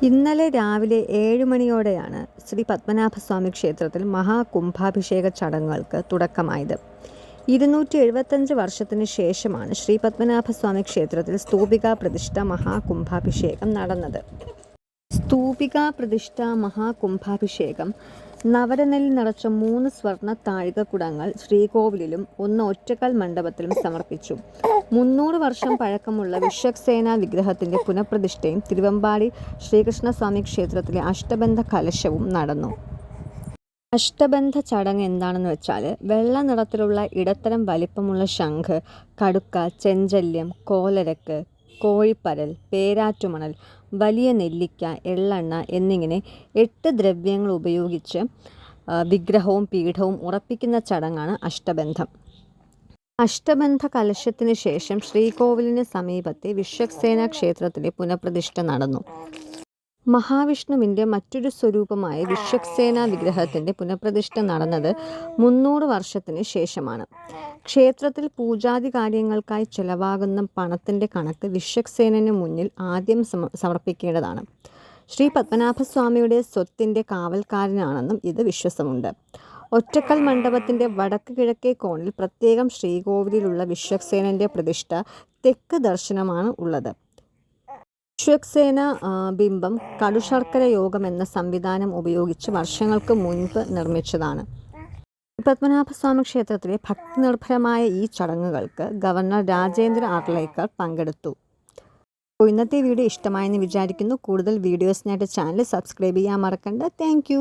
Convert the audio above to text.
ഇന്നലെ രാവിലെ 7 മണിയോടെയാണ് ശ്രീ പത്മനാഭസ്വാമി ക്ഷേത്രത്തിൽ മഹാകുംഭാഭിഷേക ചടങ്ങുകൾക്ക് തുടക്കമായത്. 275 വർഷത്തിന് ശേഷമാണ് ശ്രീ പത്മനാഭസ്വാമി ക്ഷേത്രത്തിൽ സ്തൂപികാ പ്രതിഷ്ഠ മഹാകുംഭാഭിഷേകം നടന്നത്. സ്തൂപികാ പ്രതിഷ്ഠ മഹാകുംഭാഭിഷേകം നവരനെല്ലി നിറച്ച 3 സ്വർണ്ണ താഴികക്കുടങ്ങൾ ശ്രീകോവിലിലും 1 ഒറ്റക്കൽ മണ്ഡപത്തിലും സമർപ്പിച്ചു. 300 വർഷം പഴക്കമുള്ള വിശ്വക്സേന വിഗ്രഹത്തിന്റെ പുനഃപ്രതിഷ്ഠയും തിരുവമ്പാടി ശ്രീകൃഷ്ണസ്വാമി ക്ഷേത്രത്തിലെ അഷ്ടബന്ധ കലശവും നടന്നു. അഷ്ടബന്ധ ചടങ്ങ് എന്താണെന്ന് വെച്ചാൽ, വെള്ള നിറത്തിലുള്ള ഇടത്തരം വലിപ്പമുള്ള ശംഖ്, കടുക്ക, ചെഞ്ചല്യം, കോലരക്ക്, കോഴിപ്പരൽ, പേരാറ്റുമണൽ, വലിയ നെല്ലിക്ക, എള്ളെണ്ണ എന്നിങ്ങനെ 8 ദ്രവ്യങ്ങൾ ഉപയോഗിച്ച് വിഗ്രഹവും പീഠവും ഉറപ്പിക്കുന്ന ചടങ്ങാണ് അഷ്ടബന്ധം. അഷ്ടബന്ധ കലശത്തിന് ശേഷം ശ്രീകോവിലിന് സമീപത്തെ വിശ്വക്സേന ക്ഷേത്രത്തിലെ പുനഃപ്രതിഷ്ഠ നടന്നു. മഹാവിഷ്ണുവിൻ്റെ മറ്റൊരു സ്വരൂപമായ വിശ്വക്സേന വിഗ്രഹത്തിൻ്റെ പുനഃപ്രതിഷ്ഠ നടന്നത് 300 വർഷത്തിന് ശേഷമാണ്. ക്ഷേത്രത്തിൽ പൂജാതി കാര്യങ്ങൾക്കായി ചെലവാകുന്ന പണത്തിൻ്റെ കണക്ക് വിശ്വക്സേനന് മുന്നിൽ ആദ്യം സമർപ്പിക്കേണ്ടതാണ്. ശ്രീ പത്മനാഭസ്വാമിയുടെ സ്വത്തിൻ്റെ കാവൽക്കാരനാണെന്നും ഇത് വിശ്വാസമുണ്ട്. ഒറ്റക്കൽ മണ്ഡപത്തിൻ്റെ വടക്ക് കിഴക്കേ കോണിൽ പ്രത്യേകം ശ്രീകോവിലിലുള്ള വിശ്വക്സേനൻ്റെ പ്രതിഷ്ഠ തെക്ക് ദർശനമാണ് ഉള്ളത്. വിശ്വക്സേന ബിംബം കടുശർക്കര യോഗം എന്ന സംവിധാനം ഉപയോഗിച്ച് വർഷങ്ങൾക്ക് മുൻപ് നിർമ്മിച്ചതാണ്. പത്മനാഭസ്വാമി ക്ഷേത്രത്തിലെ ഭക്തിനിർഭരമായ ഈ ചടങ്ങുകൾക്ക് ഗവർണർ രാജേന്ദ്ര ആർലേക്കർ പങ്കെടുത്തു. ഇന്നത്തെ വീഡിയോ ഇഷ്ടമായെന്ന് വിചാരിക്കുന്നു. കൂടുതൽ വീഡിയോസിനായിട്ട് ചാനൽ സബ്സ്ക്രൈബ് ചെയ്യാൻ മറക്കണ്ട. താങ്ക്